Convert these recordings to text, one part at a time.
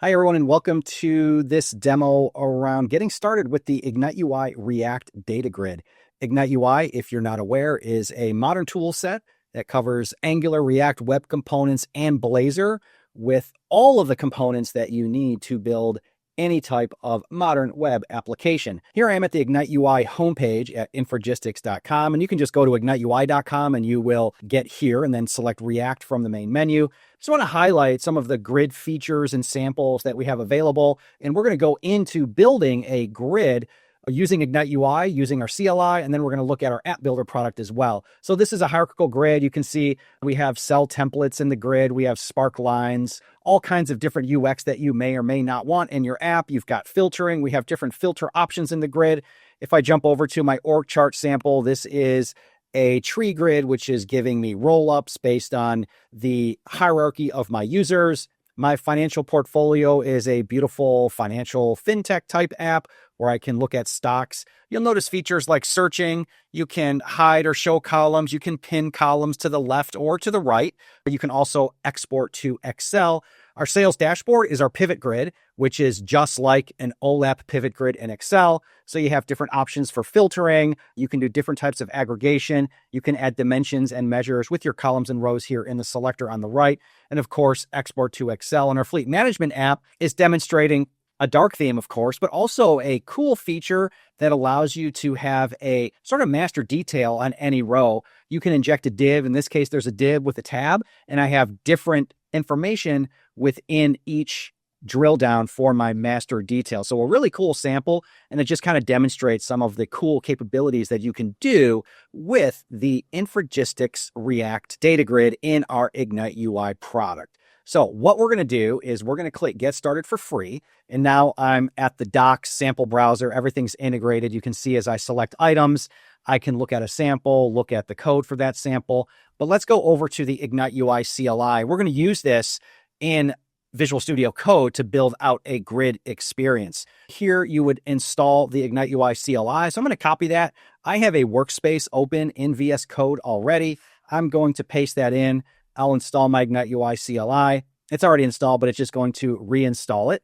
Hi, everyone, and welcome to this demo around getting started with the Ignite UI React Data Grid. Ignite UI, if you're not aware, is a modern tool set that covers Angular, React, Web Components, and Blazor with all of the components that you need to build any type of modern web application. Here I am at the Ignite UI homepage at Infragistics.com, and you can just go to igniteui.com and you will get here and then select React from the main menu. Just want to highlight some of the grid features and samples that we have available, and we're going to go into building a grid using Ignite UI, using our CLI, and then we're going to look at our app builder product as well. So this is a hierarchical grid. You can see we have cell templates in the grid. We have spark lines, all kinds of different UX that you may or may not want in your app. You've got filtering. We have different filter options in the grid. If I jump over to my org chart sample, this is a tree grid, which is giving me roll-ups based on the hierarchy of my users. My financial portfolio is a beautiful financial fintech type app where I can look at stocks. You'll notice features like searching. You can hide or show columns. You can pin columns to the left or to the right. You can also export to Excel. Our sales dashboard is our pivot grid, which is just like an OLAP pivot grid in Excel. So you have different options for filtering. You can do different types of aggregation. You can add dimensions and measures with your columns and rows here in the selector on the right. And of course, export to Excel. And our fleet management app is demonstrating a dark theme, of course, but also a cool feature that allows you to have a sort of master detail on any row. You can inject a div. In this case, there's a div with a tab, and I have different information within each drill down for my master detail. So a really cool sample, and it just kind of demonstrates some of the cool capabilities that you can do with the Infragistics React Data Grid in our Ignite UI product. So what we're going to do is we're going to click Get Started for free. And now I'm at the docs sample browser. Everything's integrated. You can see as I select items, I can look at a sample, look at the code for that sample. But let's go over to the Ignite UI CLI. We're going to use this in Visual Studio Code to build out a grid experience. Here you would install the Ignite UI CLI. So I'm going to copy that. I have a workspace open in VS Code already. I'm going to paste that in. I'll install my Ignite UI CLI. It's already installed, but it's just going to reinstall it.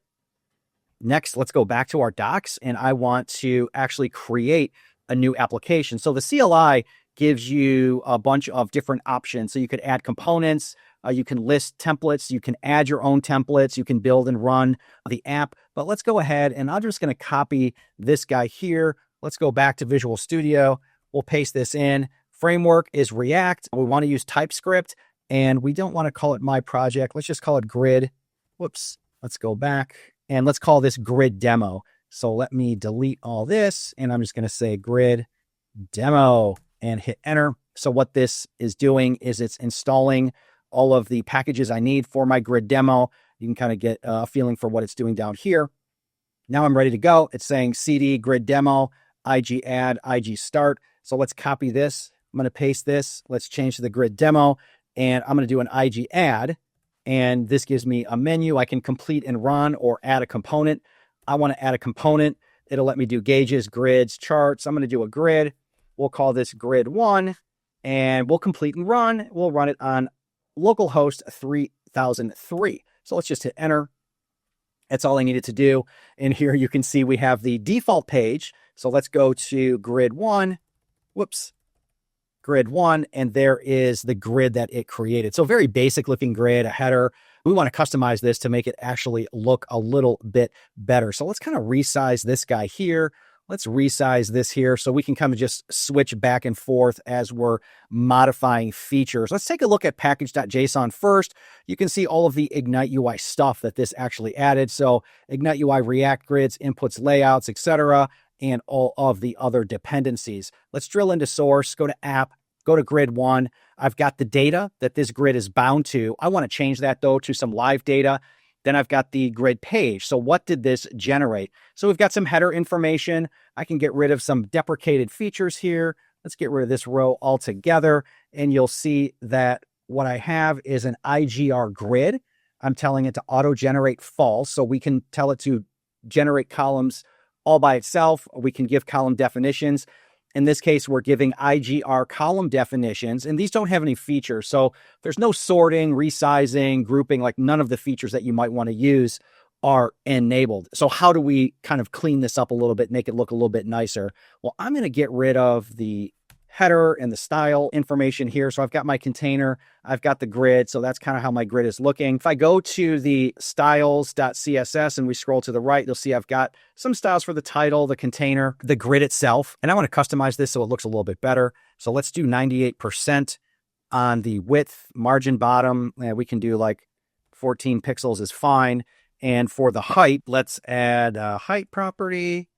Next, let's go back to our docs, and I want to actually create a new application. So the CLI gives you a bunch of different options. So you could add components, you can list templates, you can add your own templates, you can build and run the app. But let's go ahead, and I'm just going to copy this guy here. Let's go back to Visual Studio. We'll paste this in. Framework is React. We want to use TypeScript. And we don't want to call it my project. Let's just call it grid. Whoops. Let's go back and let's call this grid demo. So let me delete all this and I'm just going to say grid demo and hit enter. So what this is doing is it's installing all of the packages I need for my grid demo. You can kind of get a feeling for what it's doing down here. Now I'm ready to go. It's saying CD grid demo, IG add, IG start. So let's copy this. I'm going to paste this. Let's change to the grid demo. And I'm going to do an IG add, and this gives me a menu. I can complete and run or add a component. I want to add a component. It'll let me do gauges, grids, charts. I'm going to do a grid. We'll call this grid 1, and we'll complete and run. We'll run it on localhost 3003. So let's just hit enter. That's all I needed to do. And here you can see we have the default page. So let's go to grid 1. Whoops. Grid 1, and there is the grid that it created. So very basic looking grid, a header. We want to customize this to make it actually look a little bit better. So let's kind of resize this guy here. Let's resize this here so we can kind of just switch back and forth as we're modifying features. Let's take a look at package.json first. You can see all of the Ignite UI stuff that this actually added. So Ignite UI React grids, inputs, layouts, etc., and all of the other dependencies. Let's drill into source, go to app, go to grid 1. I've got the data that this grid is bound to. I want to change that though to some live data. Then I've got the grid page. So what did this generate? So we've got some header information. I can get rid of some deprecated features here. Let's get rid of this row altogether. And you'll see that what I have is an IGR grid. I'm telling it to auto-generate false. So we can tell it to generate columns all by itself. We can give column definitions. In this case, we're giving IGR column definitions, and these don't have any features. So there's no sorting, resizing, grouping, like none of the features that you might want to use are enabled. So how do we kind of clean this up a little bit, make it look a little bit nicer? Well, I'm going to get rid of the header and the style information here. So I've got my container, I've got the grid. So that's kind of how my grid is looking. If I go to the styles.css and we scroll to the right, you'll see I've got some styles for the title, the container, the grid itself. And I want to customize this so it looks a little bit better. So let's do 98% on the width, margin bottom. We can do like 14 pixels is fine. And for the height, let's add a height property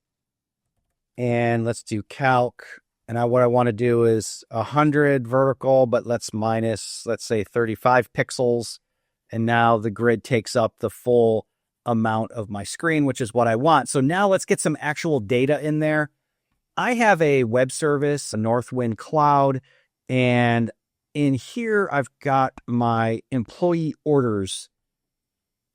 and let's do calc. And what I want to do is 100 vertical, but let's minus, let's say 35 pixels. And now the grid takes up the full amount of my screen, which is what I want. So now let's get some actual data in there. I have a web service, a Northwind Cloud, and in here, I've got my employee orders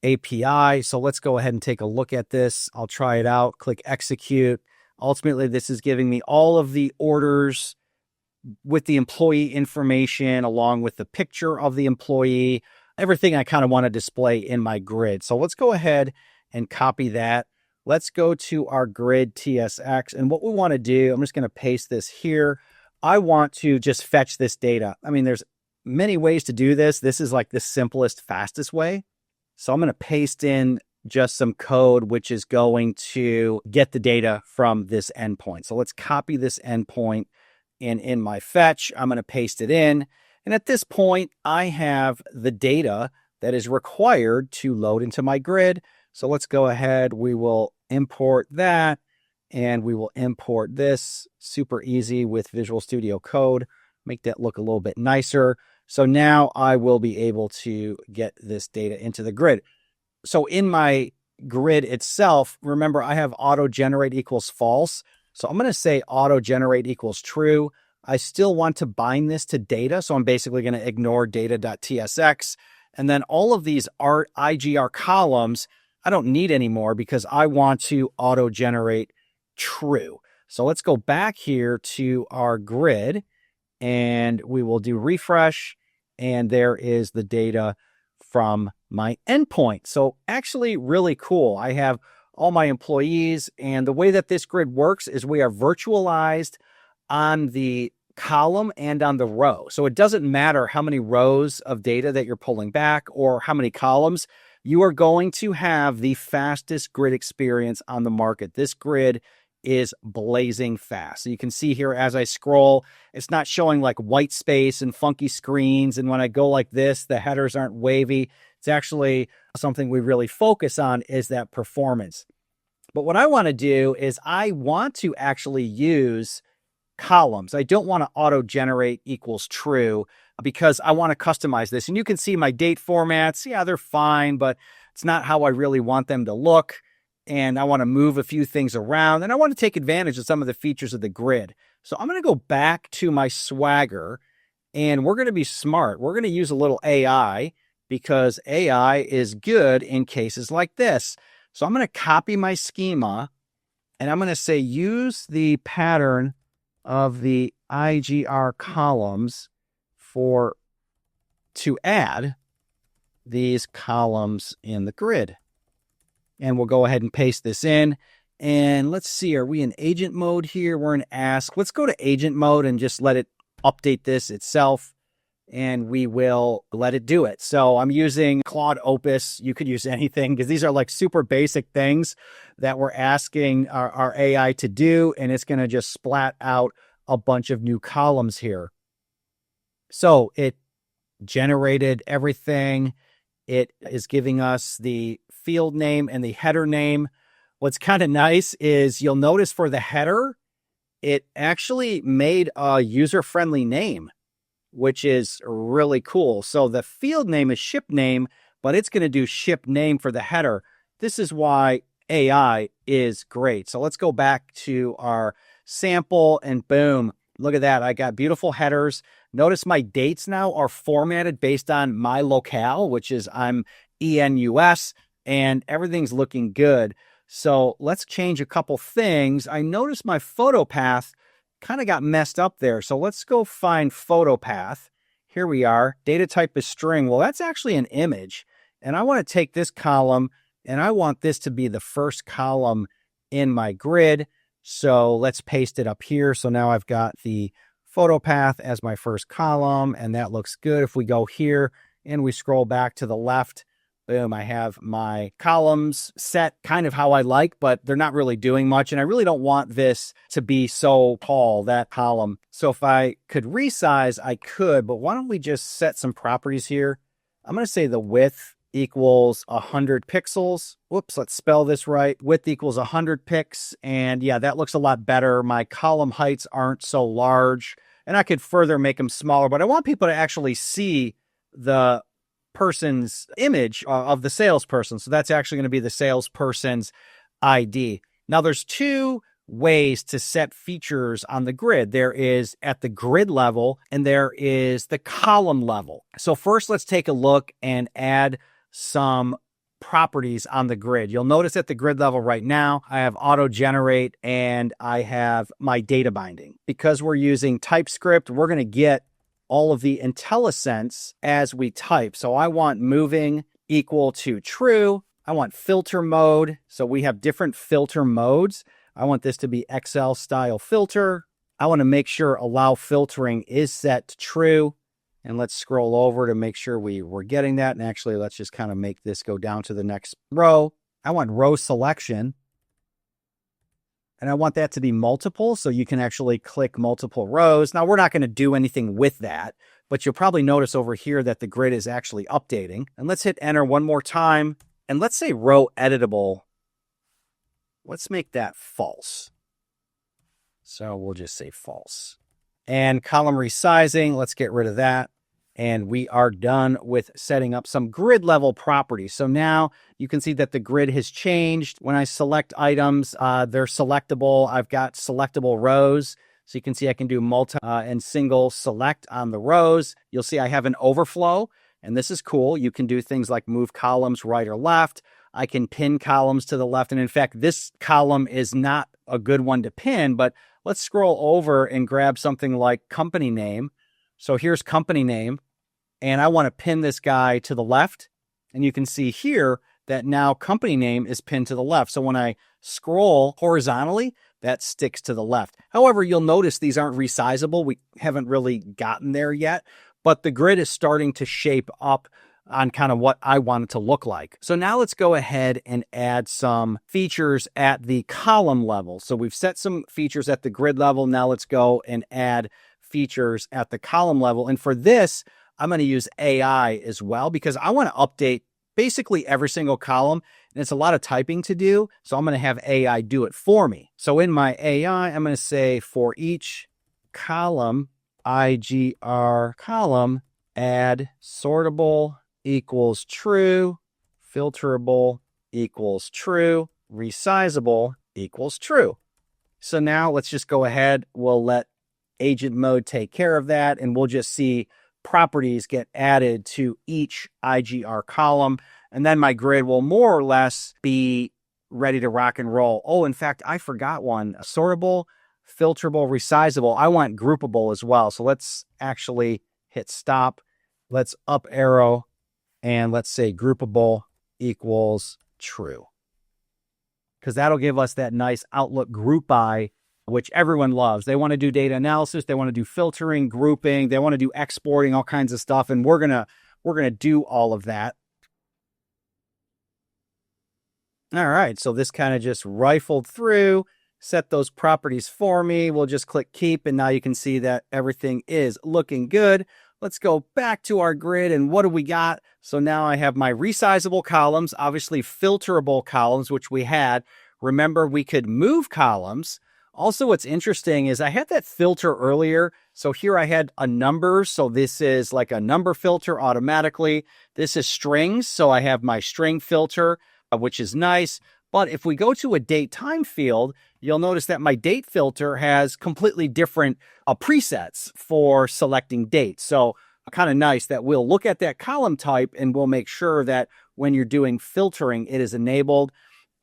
API. So let's go ahead and take a look at this. I'll try it out, click execute. Ultimately, this is giving me all of the orders with the employee information, along with the picture of the employee, everything I kind of want to display in my grid. So let's go ahead and copy that. Let's go to our grid TSX. And what we want to do, I'm just going to paste this here. I want to just fetch this data. I mean, there's many ways to do this. This is like the simplest, fastest way. So I'm going to paste in just some code, which is going to get the data from this endpoint. So let's copy this endpoint, and in my fetch, I'm going to paste it in. And at this point, I have the data that is required to load into my grid. So let's go ahead. We will import that, and we will import this. Super easy with Visual Studio Code. Make that look a little bit nicer. So now I will be able to get this data into the grid. So in my grid itself, remember I have auto generate equals false. So I'm going to say auto generate equals true. I still want to bind this to data. So I'm basically going to ignore data.tsx. And then all of these IGR columns, I don't need anymore because I want to auto generate true. So let's go back here to our grid, and we will do refresh, and there is the data from my endpoint. So actually really cool. I have all my employees, and the way that this grid works is we are virtualized on the column and on the row. So it doesn't matter how many rows of data that you're pulling back or how many columns, you are going to have the fastest grid experience on the market. This grid is blazing fast. So you can see here as I scroll, it's not showing like white space and funky screens. And when I go like this, the headers aren't wavy. It's actually something we really focus on is that performance. But what I want to do is I want to actually use columns. I don't want to auto generate equals true because I want to customize this. And you can see my date formats. Yeah, they're fine, but it's not how I really want them to look. And I want to move a few things around, and I want to take advantage of some of the features of the grid. So I'm going to go back to my Swagger, and we're going to be smart. We're going to use a little AI because AI is good in cases like this. So I'm going to copy my schema, and I'm going to say use the pattern of the IGR columns to add these columns in the grid. And we'll go ahead and paste this in. And let's see, are we in agent mode here? We're in ask. Let's go to agent mode and just let it update this itself. And we will let it do it. So I'm using Claude Opus. You could use anything because these are like super basic things that we're asking our AI to do. And it's going to just splat out a bunch of new columns here. So it generated everything. It is giving us the field name and the header name. What's kind of nice is you'll notice for the header, it actually made a user-friendly name, which is really cool. So the field name is ship name, but it's going to do ship name for the header. This is why AI is great. So let's go back to our sample and boom, look at that. I got beautiful headers. Notice my dates now are formatted based on my locale, which is I'm ENUS, and everything's looking good. So let's change a couple things. I noticed my photo path kind of got messed up there. So let's go find photo path. Here we are. Data type is string. Well, that's actually an image. And I want to take this column and I want this to be the first column in my grid. So let's paste it up here. So now I've got the photo path as my first column, and that looks good. If we go here and we scroll back to the left, boom, I have my columns set kind of how I like, but they're not really doing much. And I really don't want this to be so tall, that column. So if I could resize, I could, but why don't we just set some properties here? I'm going to say the width equals 100 pixels. Whoops, let's spell this right. Width equals 100 pix. And yeah, that looks a lot better. My column heights aren't so large, and I could further make them smaller, but I want people to actually see the person's image of the salesperson. So that's actually going to be the salesperson's ID. Now there's two ways to set features on the grid. There is at the grid level and there is the column level. So first let's take a look and add some properties on the grid. You'll notice at the grid level right now, I have auto generate and I have my data binding. Because we're using TypeScript, we're going to get all of the IntelliSense as we type. So I want moving equal to true. I want filter mode. So we have different filter modes. I want this to be Excel style filter. I want to make sure allow filtering is set to true. And let's scroll over to make sure we're getting that. And actually, let's just kind of make this go down to the next row. I want row selection. And I want that to be multiple, so you can actually click multiple rows. Now, we're not going to do anything with that, but you'll probably notice over here that the grid is actually updating. And let's hit enter one more time. And let's say row editable. Let's make that false. So we'll just say false. And column resizing, let's get rid of that. And we are done with setting up some grid level properties. So now you can see that the grid has changed. When I select items, they're selectable. I've got selectable rows. So you can see I can do multi and single select on the rows. You'll see I have an overflow, and this is cool. You can do things like move columns right or left. I can pin columns to the left. And in fact, this column is not a good one to pin, but let's scroll over and grab something like company name. So here's company name. And I want to pin this guy to the left. And you can see here that now company name is pinned to the left. So when I scroll horizontally, that sticks to the left. However, you'll notice these aren't resizable. We haven't really gotten there yet, but the grid is starting to shape up on kind of what I want it to look like. So now let's go ahead and add some features at the column level. So we've set some features at the grid level. Now let's go and add features at the column level. And for this, I'm going to use AI as well because I want to update basically every single column, and it's a lot of typing to do. So I'm going to have AI do it for me. So in my AI, I'm going to say for each column, IGR column, add sortable equals true, filterable equals true, resizable equals true. So now let's just go ahead. We'll let agent mode take care of that, and we'll just see properties get added to each IGR column. And then my grid will more or less be ready to rock and roll. Oh, in fact, I forgot one. Sortable, filterable, resizable. I want groupable as well. So let's actually hit stop. Let's up arrow and let's say groupable equals true. Because that'll give us that nice Outlook group by, which everyone loves. They want to do data analysis. They want to do filtering, grouping. They want to do exporting, all kinds of stuff. And we're gonna do all of that. All right, so this kind of just rifled through, set those properties for me. We'll just click keep, and now you can see that everything is looking good. Let's go back to our grid, and what do we got? So now I have my resizable columns, obviously filterable columns, which we had. Remember, we could move columns. Also, what's interesting is I had that filter earlier. So here I had a number. So this is like a number filter automatically. This is strings. So I have my string filter, which is nice. But if we go to a date time field, you'll notice that my date filter has completely different presets for selecting dates. So kind of nice that we'll look at that column type and we'll make sure that when you're doing filtering, it is enabled.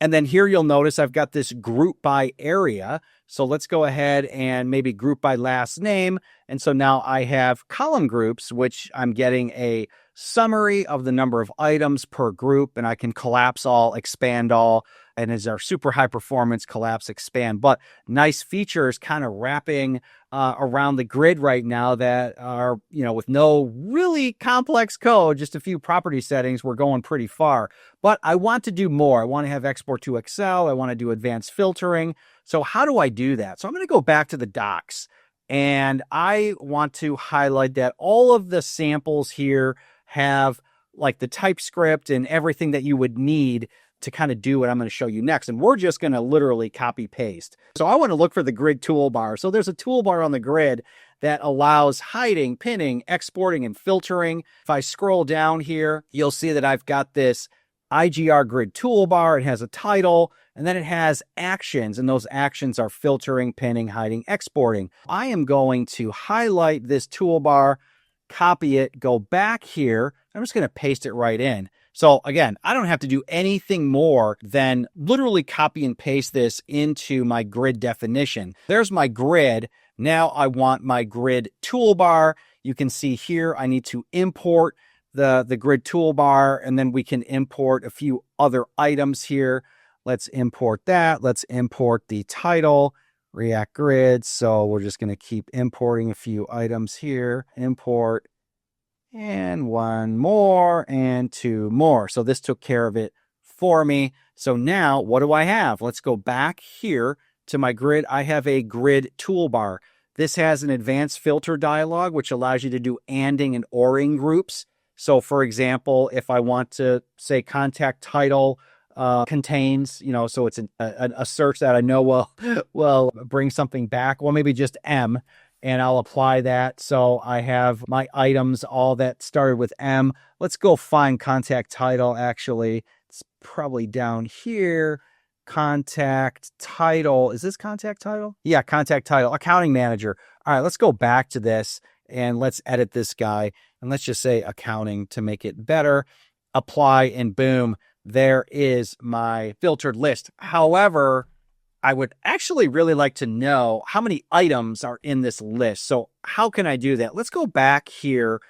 And then here you'll notice I've got this group by area. So let's go ahead and maybe group by last name. And so now I have column groups, which I'm getting a summary of the number of items per group, and I can collapse all, expand all, and is our super high performance collapse expand. But nice features kind of wrapping around the grid right now that are, with no really complex code, just a few property settings, we're going pretty far. But I want to do more. I want to have export to Excel. I want to do advanced filtering. So how do I do that? So I'm going to go back to the docs, and I want to highlight that all of the samples here have like the TypeScript and everything that you would need to kind of do what I'm going to show you next. And we're just going to literally copy paste. So I want to look for the grid toolbar. So there's a toolbar on the grid that allows hiding, pinning, exporting, and filtering. If I scroll down here, you'll see that I've got this IGR grid toolbar. It has a title, and then it has actions, and those actions are filtering, pinning, hiding, exporting. I am going to highlight this toolbar, copy it, go back here. I'm just going to paste it right in. So again, I don't have to do anything more than literally copy and paste this into my grid definition. There's my grid. Now I want my grid toolbar. You can see here, I need to import the grid toolbar, and then we can import a few other items here. Let's import that. Let's import the title, React Grid. So we're just going to keep importing a few items here. Import, and one more, and two more. So this took care of it for me. So now what do I have? Let's go back here to my grid. I have a grid toolbar. This has an advanced filter dialog, which allows you to do anding and oring groups. So for example, if I want to say contact title contains, so it's a search that I know will bring something back. Well, maybe just M, and I'll apply that. So I have my items, all that started with M. Let's go find contact title. Actually, it's probably down here. Contact title. Is this contact title? Yeah, contact title. Accounting manager. All right, let's go back to this and let's edit this guy. And let's just say accounting to make it better. Apply, and boom, there is my filtered list. However, I would actually really like to know how many items are in this list. So how can I do that? Let's go back here,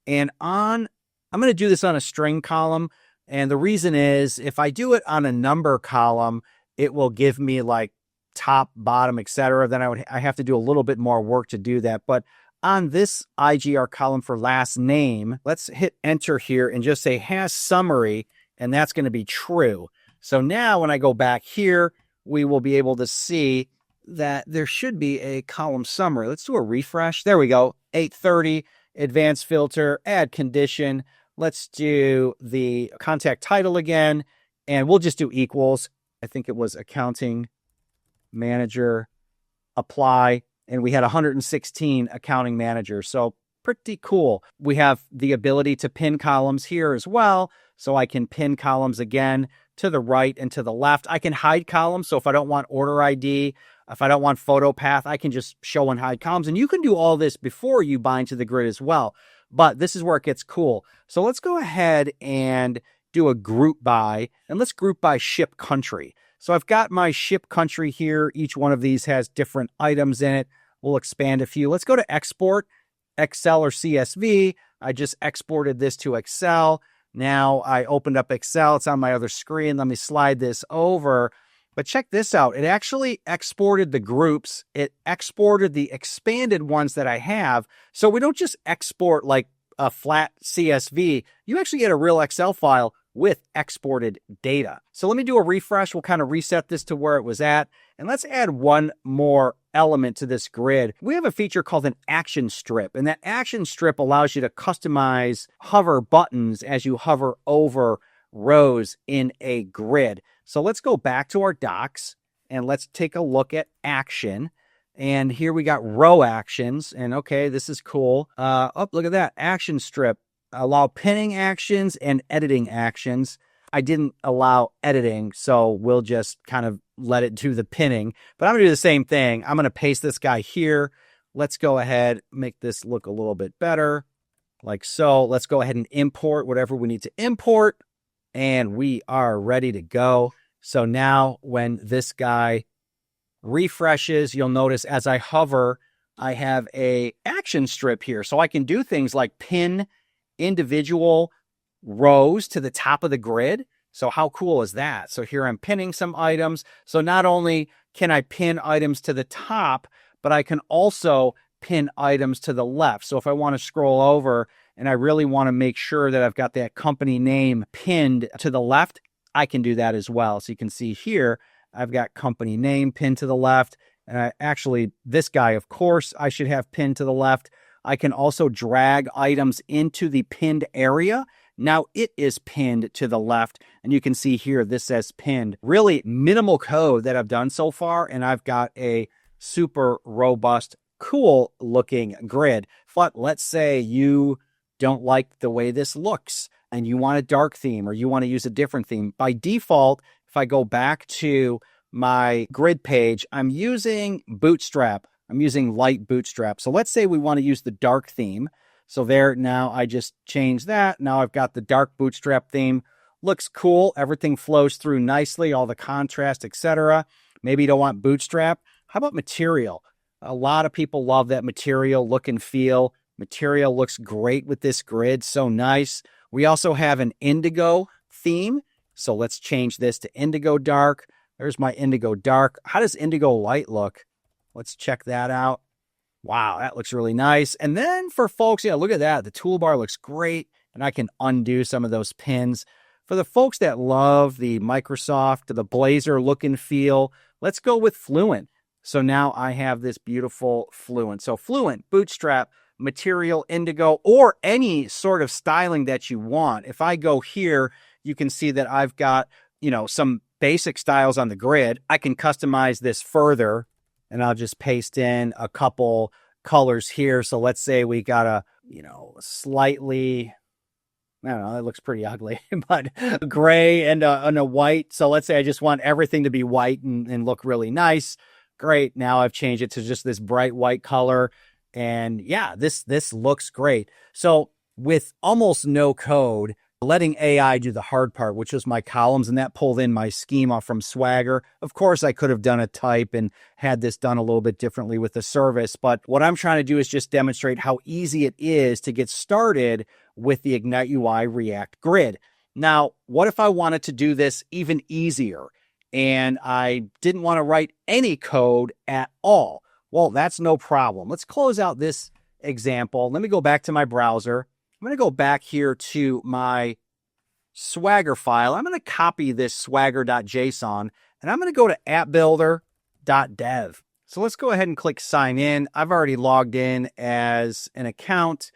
and I'm going to do this on a string column. And the reason is if I do it on a number column, it will give me like top, bottom, etc. Then I have to do a little bit more work to do that. But on this IGR column for last name, let's hit enter here and just say has summary, and that's going to be true. So now when I go back here, we will be able to see that there should be a column summary. Let's do a refresh. There we go. 830, advanced filter, add condition. Let's do the contact title again, and we'll just do equals. I think it was accounting manager, apply, and we had 116 accounting managers. So pretty cool. We have the ability to pin columns here as well. So I can pin columns again to the right and to the left. I can hide columns. So if I don't want order ID, if I don't want photo path, I can just show and hide columns. And you can do all this before you bind to the grid as well. But this is where it gets cool. So let's go ahead and do a group by, and let's group by ship country. So I've got my ship country here. Each one of these has different items in it. We'll expand a few. Let's go to export, Excel or CSV. I just exported this to Excel. Now I opened up Excel. It's on my other screen. Let me slide this over. But check this out. It actually exported the groups. It exported the expanded ones that I have. So we don't just export like a flat CSV. You actually get a real Excel file with exported data. So let me do a refresh. We'll kind of reset this to where it was at. And let's add one more element to this grid. We have a feature called an action strip, and that action strip allows you to customize hover buttons as you hover over rows in a grid. So let's go back to our docs and let's take a look at action. And here we got row actions, and okay, this is cool. Oh, look at that action strip. Allow pinning actions and editing actions. I didn't allow editing, so we'll just kind of let it do the pinning. But I'm going to do the same thing. I'm going to paste this guy here. Let's go ahead, make this look a little bit better, like so. Let's go ahead and import whatever we need to import, and we are ready to go. So now when this guy refreshes, you'll notice as I hover, I have a action strip here. So I can do things like pin individual rows to the top of the grid. So how cool is that? So here I'm pinning some items. So not only can I pin items to the top, but I can also pin items to the left. So if I want to scroll over and I really want to make sure that I've got that company name pinned to the left, I can do that as well. So you can see here, I've got company name pinned to the left. And this guy, of course, I should have pinned to the left. I can also drag items into the pinned area. Now it is pinned to the left. And you can see here, this says pinned. Really minimal code that I've done so far. And I've got a super robust, cool looking grid. But let's say you don't like the way this looks and you want a dark theme or you want to use a different theme. By default, if I go back to my grid page, I'm using Bootstrap. I'm using light Bootstrap. So let's say we want to use the dark theme. So there, now I just changed that. Now I've got the dark Bootstrap theme. Looks cool. Everything flows through nicely, all the contrast, etc. Maybe you don't want Bootstrap. How about material? A lot of people love that material look and feel. Material looks great with this grid. So nice. We also have an indigo theme. So let's change this to indigo dark. There's my indigo dark. How does indigo light look? Let's check that out. Wow, that looks really nice. And then for folks, yeah, look at that. The toolbar looks great. And I can undo some of those pins. For the folks that love the Microsoft, the Blazor look and feel, let's go with Fluent. So now I have this beautiful Fluent. So Fluent, Bootstrap, Material, Indigo, or any sort of styling that you want. If I go here, you can see that I've got, some basic styles on the grid. I can customize this further, and I'll just paste in a couple colors here. So let's say we got a, slightly, I don't know, it looks pretty ugly, but a gray and a white. So let's say I just want everything to be white and look really nice. Great. Now I've changed it to just this bright white color. And yeah, this looks great. So with almost no code, letting AI do the hard part, which was my columns, and that pulled in my schema from Swagger. Of course, I could have done a type and had this done a little bit differently with the service. But what I'm trying to do is just demonstrate how easy it is to get started with the Ignite UI React Grid. Now, what if I wanted to do this even easier and I didn't want to write any code at all? Well, that's no problem. Let's close out this example. Let me go back to my browser. I'm going to go back here to my Swagger file. I'm going to copy this swagger.json, and I'm going to go to appbuilder.dev. So let's go ahead and click sign in. I've already logged in as an account,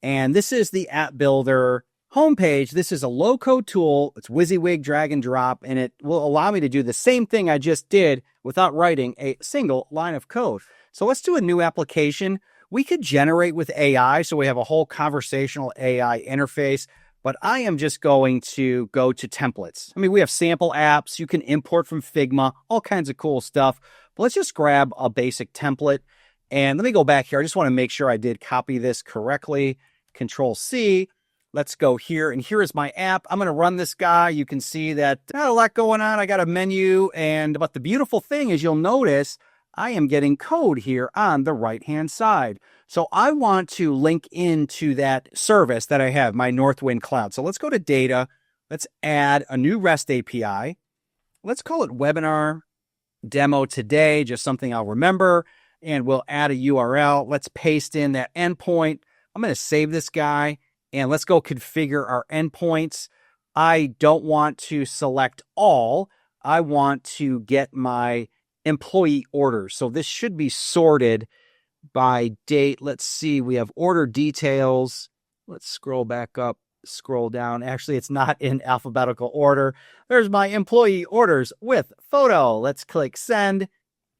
and this is the App Builder homepage. This is a low-code tool. It's WYSIWYG drag and drop, and it will allow me to do the same thing I just did without writing a single line of code. So let's do a new application. We could generate with AI, so we have a whole conversational AI interface, but I am just going to go to templates. I mean, we have sample apps. You can import from Figma, all kinds of cool stuff. But let's just grab a basic template. And let me go back here. I just want to make sure I did copy this correctly. Control C. Let's go here. And here is my app. I'm going to run this guy. You can see that not a lot going on. I got a menu. But the beautiful thing is you'll notice I am getting code here on the right-hand side. So I want to link into that service that I have, my Northwind Cloud. So let's go to data. Let's add a new REST API. Let's call it webinar demo today, just something I'll remember. And we'll add a URL. Let's paste in that endpoint. I'm going to save this guy and let's go configure our endpoints. I don't want to select all. I want to get my employee orders. So this should be sorted by date. Let's see. We have order details. Let's scroll back up, scroll down. Actually, it's not in alphabetical order. There's my employee orders with photo. Let's click send.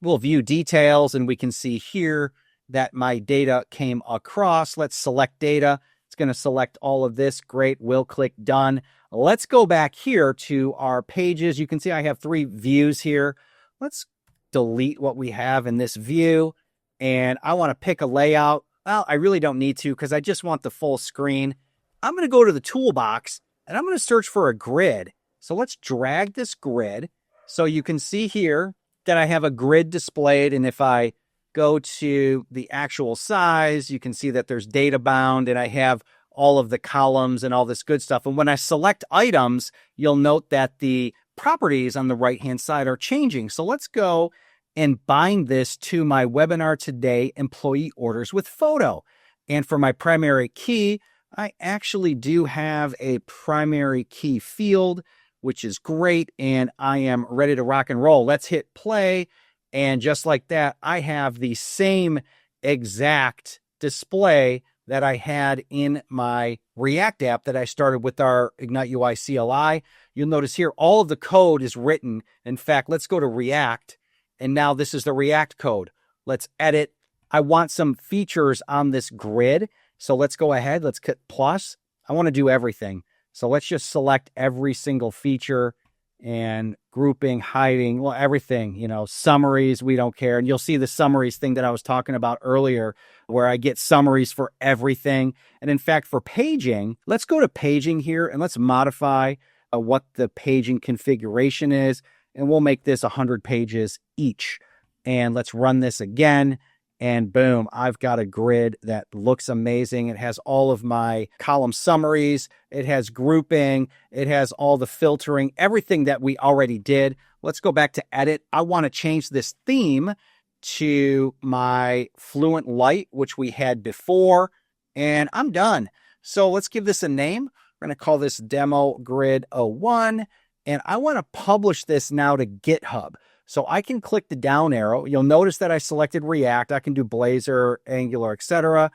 We'll view details and we can see here that my data came across. Let's select data. It's going to select all of this. Great. We'll click done. Let's go back here to our pages. You can see I have 3 views here. Let's delete what we have in this view. And I want to pick a layout. Well, I really don't need to because I just want the full screen. I'm going to go to the toolbox and I'm going to search for a grid. So let's drag this grid So you can see here that I have a grid displayed, and if I go to the actual size, you can see that there's data bound, and I have all of the columns and all this good stuff. And when I select items, you'll note that the properties on the right-hand side are changing. So let's go and bind this to my webinar today, employee orders with photo. And for my primary key, I actually do have a primary key field, which is great. And I am ready to rock and roll. Let's hit play. And just like that, I have the same exact display that I had in my React app that I started with our Ignite UI CLI. You'll notice here, all of the code is written. In fact, let's go to React. And now this is the React code. Let's edit. I want some features on this grid. So let's go ahead. Let's click plus. I want to do everything. So let's just select every single feature and grouping, hiding, well, everything, summaries, we don't care. And you'll see the summaries thing that I was talking about earlier, where I get summaries for everything. And in fact, for paging, let's go to paging here and let's modify what the paging configuration is. And we'll make this 100 pages each. And let's run this again. And boom, I've got a grid that looks amazing. It has all of my column summaries. It has grouping. It has all the filtering, everything that we already did. Let's go back to edit. I want to change this theme to my Fluent Light, which we had before, and I'm done. So let's give this a name. We're going to call this Demo Grid 01, and I want to publish this now to GitHub. So I can click the down arrow. You'll notice that I selected React. I can do Blazor, Angular, etc.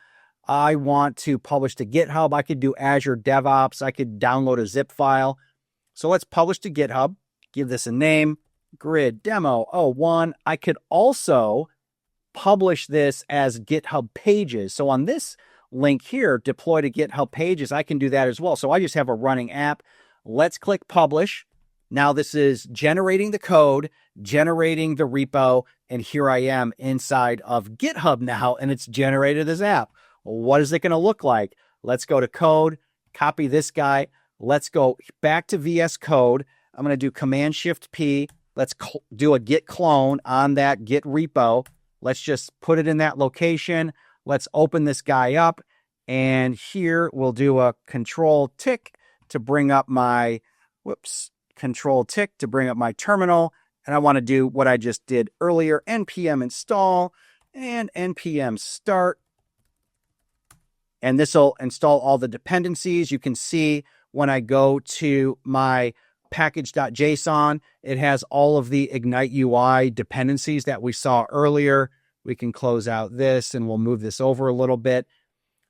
I want to publish to GitHub. I could do Azure DevOps. I could download a zip file. So let's publish to GitHub. Give this a name, Grid Demo 01. I could also publish this as GitHub Pages. So on this link here, deploy to GitHub Pages, I can do that as well. So I just have a running app. Let's click Publish. Now this is generating the code, generating the repo, and here I am inside of GitHub now, and it's generated this app. Well, what is it going to look like? Let's go to code, copy this guy. Let's go back to VS Code. I'm going to do Command-Shift-P. Let's do a git clone on that Git repo. Let's just put it in that location. Let's open this guy up, and here we'll do a Control-Tick to bring up my, Control-Tick to bring up my terminal. And I want to do what I just did earlier, npm install and npm start. And this will install all the dependencies. You can see when I go to my package.json, it has all of the Ignite UI dependencies that we saw earlier. We can close out this and we'll move this over a little bit.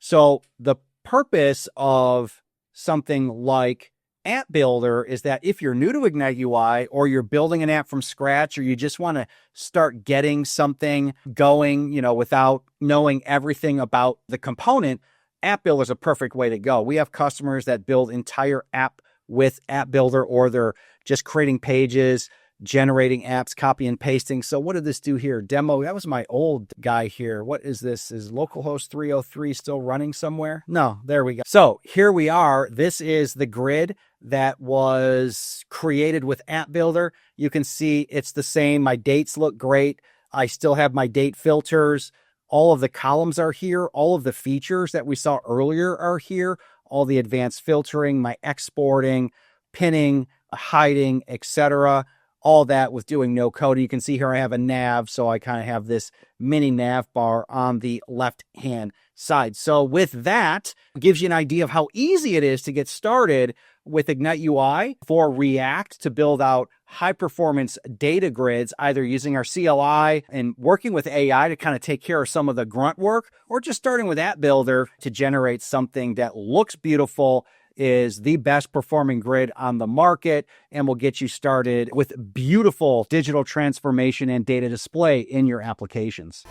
So the purpose of something like App Builder is that if you're new to Ignite UI or you're building an app from scratch, or you just want to start getting something going, without knowing everything about the component, App Builder is a perfect way to go. We have customers that build entire app with App Builder, or they're just creating pages, generating apps, copy and pasting. So what did this do here? Demo, that was my old guy here. What is this? Is localhost 303 still running somewhere? No, there we go. So here we are. This is the grid that was created with App Builder. You can see it's the same. My dates look great. I still have my date filters. All of the columns are here. All of the features that we saw earlier are here. All the advanced filtering, my exporting, pinning, hiding, etc. All that with doing no code. You can see here I have a nav, so I kind of have this mini nav bar on the left-hand side. So with that, it gives you an idea of how easy it is to get started with Ignite UI for React to build out high-performance data grids, either using our CLI and working with AI to kind of take care of some of the grunt work, or just starting with App Builder to generate something that looks beautiful, is the best performing grid on the market, and will get you started with beautiful digital transformation and data display in your applications.